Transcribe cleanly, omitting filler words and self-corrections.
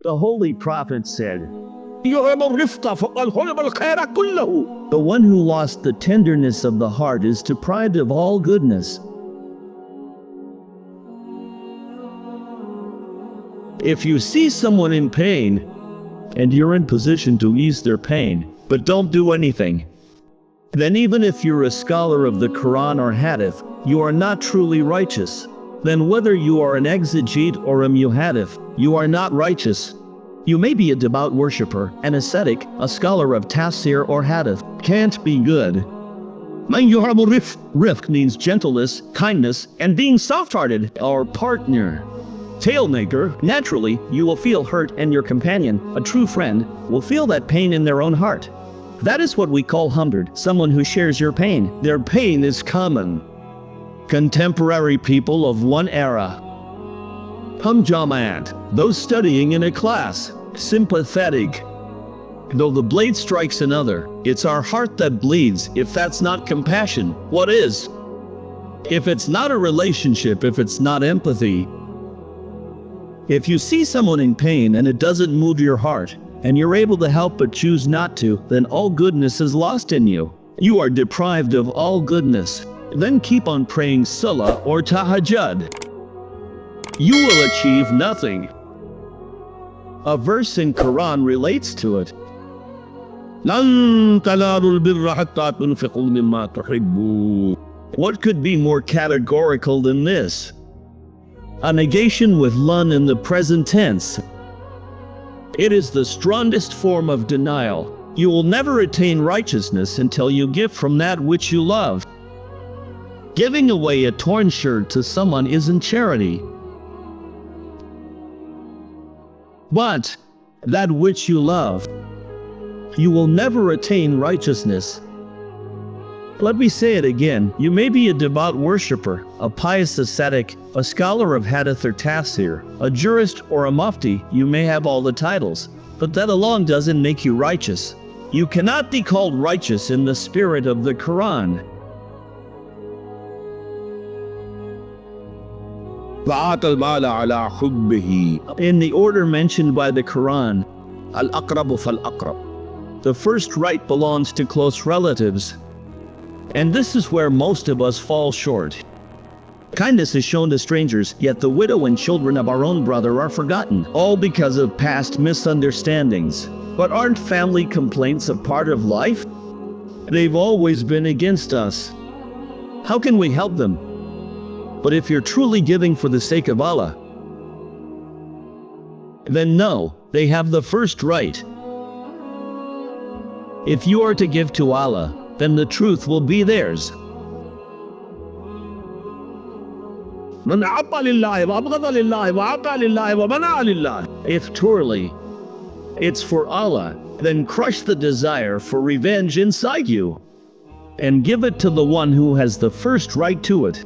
The Holy Prophet said, The "The one who lost the tenderness of the heart is deprived of all goodness." If you see someone in pain, and you're in position to ease their pain, but don't do anything, then even if you're a scholar of the Qur'an or Hadith, you are not truly righteous. Then whether you are an exegete or a muhadith, you are not righteous. You may be a devout worshipper, an ascetic, a scholar of tafsir or hadith, can't be good. Rifq means gentleness, kindness, and being soft-hearted, our partner. Tailmaker, naturally, you will feel hurt, and your companion, a true friend, will feel that pain in their own heart. That is what we call humdard, someone who shares your pain. Their pain is common. Contemporary people of one era. Jama'at, those studying in a class, sympathetic. Though the blade strikes another, it's our heart that bleeds. If that's not compassion, what is? If it's not a relationship, if it's not empathy. If you see someone in pain and it doesn't move your heart, and you're able to help but choose not to, then all goodness is lost in you. You are deprived of all goodness. Then keep on praying salah or tahajjud. You will achieve nothing. A verse in Quran relates to it. What could be more categorical than this? A negation with lun in the present tense. It is the strongest form of denial. You will never attain righteousness until you give from that which you love. Giving away a torn shirt to someone isn't charity. But that which you love, you will never attain righteousness. Let me say it again. You may be a devout worshipper, a pious ascetic, a scholar of hadith or tafsir, a jurist or a mufti. You may have all the titles, but that alone doesn't make you righteous. You cannot be called righteous in the spirit of the Quran. In the order mentioned by the Quran, the first right belongs to close relatives. And this is where most of us fall short. Kindness is shown to strangers, yet the widow and children of our own brother are forgotten, all because of past misunderstandings. But aren't family complaints a part of life? They've always been against us. How can we help them? But if you're truly giving for the sake of Allah, then no, they have the first right. If you are to give to Allah, then the truth will be theirs. If truly it's for Allah, then crush the desire for revenge inside you and give it to the one who has the first right to it.